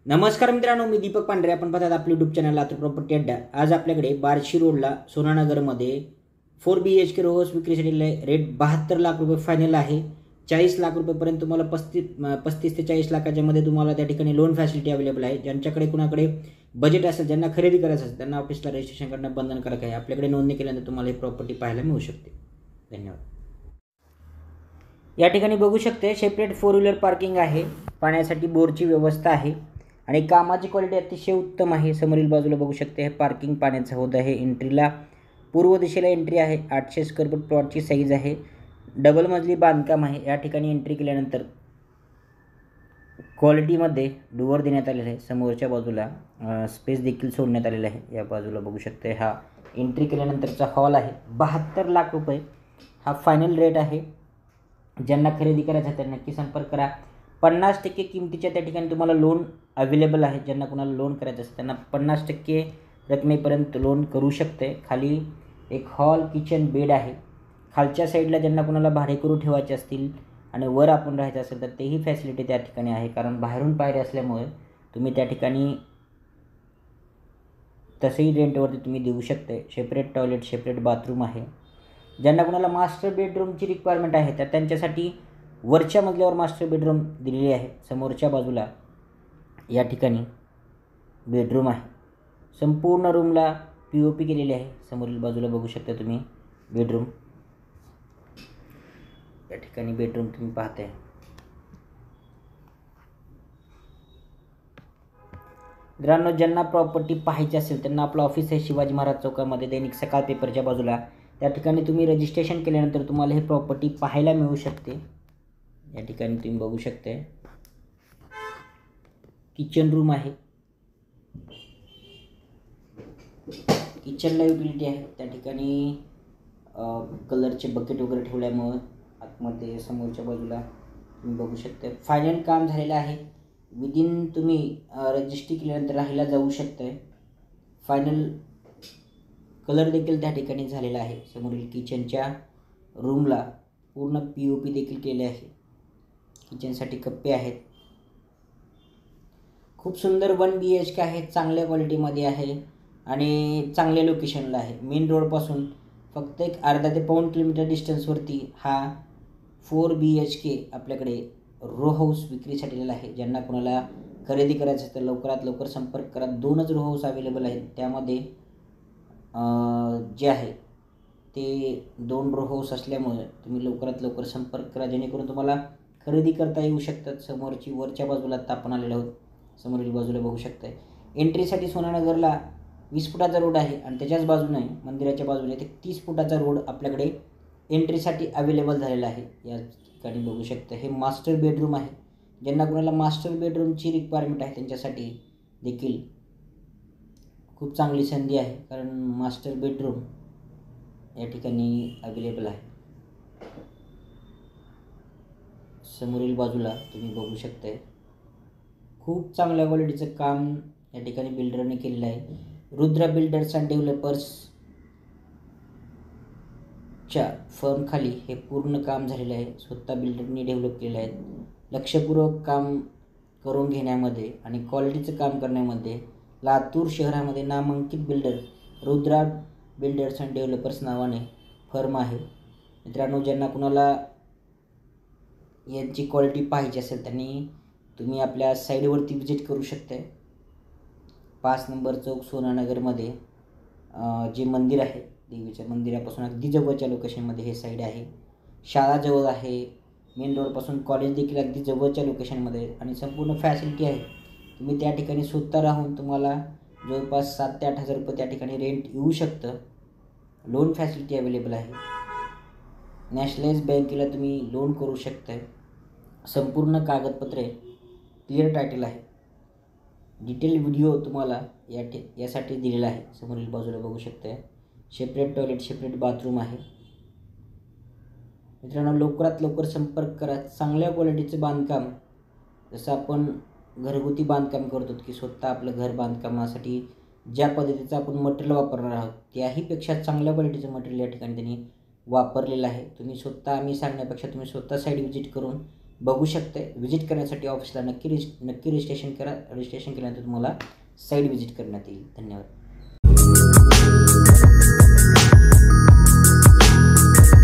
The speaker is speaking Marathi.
नमस्कार मित्रांनो, मी दीपक पांढरे. आपण पाहतात आपलं यूट्यूब चॅनल लातूर प्रॉपर्टी अड्डा. आज आपल्याकडे बार्शी रोडला सोनानगरमध्ये 4 BHK रो हाऊस विक्रीसाठी रेट 72 लाख रुपये फायनल आहे. 40 लाख रुपयेपर्यंत तुम्हाला 35 ते 40 लाखाच्या मध्ये तुम्हाला त्या ठिकाणी लोन फॅसिलिटी अवेलेबल आहे. ज्यांच्याकडे कुणाकडे बजेट असेल, ज्यांना खरेदी करायचं असेल, त्यांना ऑफिसला रजिस्ट्रेशन करणं बंधनकारक आहे. आपल्याकडे नोंदणी केल्यानंतर तुम्हाला ही प्रॉपर्टी पाहायला मिळू शकते. धन्यवाद. या ठिकाणी बघू शकते सेपरेट 4 व्हीलर पार्किंग आहे. पाण्यासाठी बोरची व्यवस्था आहे आणि कामाची क्वालिटी अतिशय उत्तम आहे. समोरील बाजूला बघू शकते हे पार्किंग पाण्याचं होत आहे. एंट्रीला पूर्व दिशेला एंट्री आहे. 800 स्क्वेअर फूट प्लॉटची साईज आहे. डबल मजली बांधकाम आहे. या ठिकाणी एंट्री केल्यानंतर क्वालिटीमध्ये डोअर देण्यात आलेला आहे. समोरच्या बाजूला स्पेस देखील सोडण्यात आलेला आहे. या बाजूला बघू शकते हा एंट्री केल्यानंतरचा हॉल आहे. 72 लाख रुपये हा फायनल रेट आहे. ज्यांना खरेदी करायचं तर नक्की संपर्क करा. 50% किमतीच्या त्या ठिकाणी तुम्हाला लोन अवेलेबल आहे. ज्यांना कुणाला लोन करायचं असेल त्यांना 50% रकमेपर्यंत लोन करू शकते. खाली एक हॉल, किचन, बेड आहे. खालच्या साईडला ज्यांना कुणाला भाडेकरू ठेवायचे असतील आणि वर आपण राहायचं असेल तर तेही फॅसिलिटी त्या ठिकाणी आहे. कारण बाहेरून पायऱ्या असल्यामुळे तुम्ही त्या ठिकाणी तसंही रेंटवरती तुम्ही देऊ शकते. सेपरेट टॉयलेट, सेपरेट बाथरूम आहे. ज्यांना कुणाला मास्टर बेडरूमची रिक्वायरमेंट आहे तर त्यांच्यासाठी वरच्या मजल्यावर मास्टर बेडरूम दिलेली आहे. समोरच्या बाजूला या ठिकाणी बेडरूम आहे. संपूर्ण रूमला POP केलेली आहे. समोरील बाजूला बघू शकता तुम्ही बेडरूम. या ठिकाणी बेडरूम तुम्ही पाहताय. मित्रांनो, ज्यांना प्रॉपर्टी पाहायची असेल त्यांना आपलं ऑफिस आहे शिवाजी महाराज चौकामध्ये, दैनिक सकाळ पेपरच्या बाजूला. त्या ठिकाणी तुम्ही रजिस्ट्रेशन केल्यानंतर तुम्हाला हे प्रॉपर्टी पाहायला मिळू शकते. या ठिकाणी तुम्ही बघू शकता किचन रूम आहे. किचनला युटिलिटी आहे. त्या ठिकाणी कलरचे बकेट वगैरे ठेवल्यामुळं आतमध्ये समोरच्या बाजूला तुम्ही बघू शकता. फायनल काम झालेलं आहे. विदिन तुम्ही रजिस्ट्री केल्यानंतर राहायला जाऊ शकताय. फायनल कलर देखील त्या ठिकाणी झालेला आहे. समोरील किचनच्या रूमला पूर्ण POP देखील केले आहे. किचनसाठी कप्पे आहेत. खूप सुंदर 1 BHK आहे. चांगल्या क्वालिटीमध्ये आहे आणि चांगल्या लोकेशनला आहे. मेन रोडपासून फक्त एक अर्धा ते पाऊण किलोमीटर डिस्टन्सवरती हा 4 BHK आपल्याकडे रो हाऊस विक्रीसाठी आहे. ज्यांना कोणाला खरेदी करायचं असेल तर लवकरात लवकर संपर्क करा. 2च रो हाऊस अवेलेबल आहेत. त्यामध्ये जे आहे ते 2 रो हाऊस असल्यामुळे तुम्ही लवकरात लवकर संपर्क करा, जेणेकरून तुम्हाला खरेदी करता येऊ शकतात. समोरची वरच्या बाजूला आता आपण आलेलो आहोत. समोरील बाजूला बघू शकताय एंट्रीसाठी सोनानगरला 20 फुटाचा रोड आहे आणि त्याच्याच बाजूने मंदिराच्या बाजूने ते 30 फुटाचा रोड आपल्याकडे एंट्रीसाठी अवेलेबल झालेला आहे. या ठिकाणी बघू शकता हे मास्टर बेडरूम आहे. ज्यांना कोणाला मास्टर बेडरूमची रिक्वायरमेंट आहे त्यांच्यासाठी देखील खूप चांगली संधी आहे. कारण मास्टर बेडरूम या ठिकाणी अवेलेबल आहे. समोरील बाजूला तुम्ही बघू शकताय खूप चांगल्या क्वालिटीचं काम या ठिकाणी बिल्डरने केलेलं आहे. रुद्रा बिल्डर्स अँड डेव्हलपर्सच्या फर्मखाली हे पूर्ण काम झालेलं आहे. स्वतः बिल्डरने डेव्हलप केलेलं आहे. लक्षपूर्वक काम करून घेण्यामध्ये आणि क्वालिटीचं काम करण्यामध्ये लातूर शहरामध्ये नामांकित builder Rudra builders and developers नावाने फर्म आहे. मित्रांनो, ज्यांना कुणाला यांची क्वालिटी पाहिजे असेल त्यांनी तुम्ही आपल्या साईडवरती विजिट करू शकता. 5 नंबर चौक सोनानगरमध्ये जे मंदिर आहे देवीच्या मंदिरापासून अगदी जवळच्या लोकेशनमध्ये हे साईड आहे. शाळा जवळ आहे. मेन रोडपासून कॉलेज देखील अगदी जवळच्या लोकेशनमध्ये आणि संपूर्ण फॅसिलिटी आहे. तुम्ही त्या ठिकाणी स्वतः राहून तुम्हाला जवळपास 7,000 ते 8,000 रुपये त्या ठिकाणी रेंट येऊ शकतं. लोन फॅसिलिटी अवेलेबल आहे. नॅशनलाइज बँकेला तुम्ही लोन करू शकताय. संपूर्ण कागदपत्रे क्लिअर टायटल आहे. डिटेल व्हिडिओ तुम्हाला यासाठी दिलेला आहे. समोरील बाजूला बघू शकताय सेपरेट टॉयलेट, सेपरेट बाथरूम आहे. मित्रांनो, लवकरात लवकर संपर्क करा. चांगल्या क्वालिटीचं बांधकाम, जसं आपण घरगुती बांधकाम करतो की स्वतः आपलं घर बांधकामासाठी ज्या पद्धतीचं आपण मटेरियल वापरणार आहोत त्याहीपेक्षा चांगल्या क्वालिटीचं मटेरियल या ठिकाणी त्यांनी वापरलेलं आहे. तुम्ही स्वतः, आम्ही सांगण्यापेक्षा तुम्ही स्वतः साईड व्हिजिट करून बघू शकते. व्हिजिट करण्यासाठी ऑफिसला नक्की रजिस्ट्रेशन करा. रजिस्ट्रेशन केल्यानंतर तुम्हाला साईट व्हिजिट करण्यात येईल. धन्यवाद.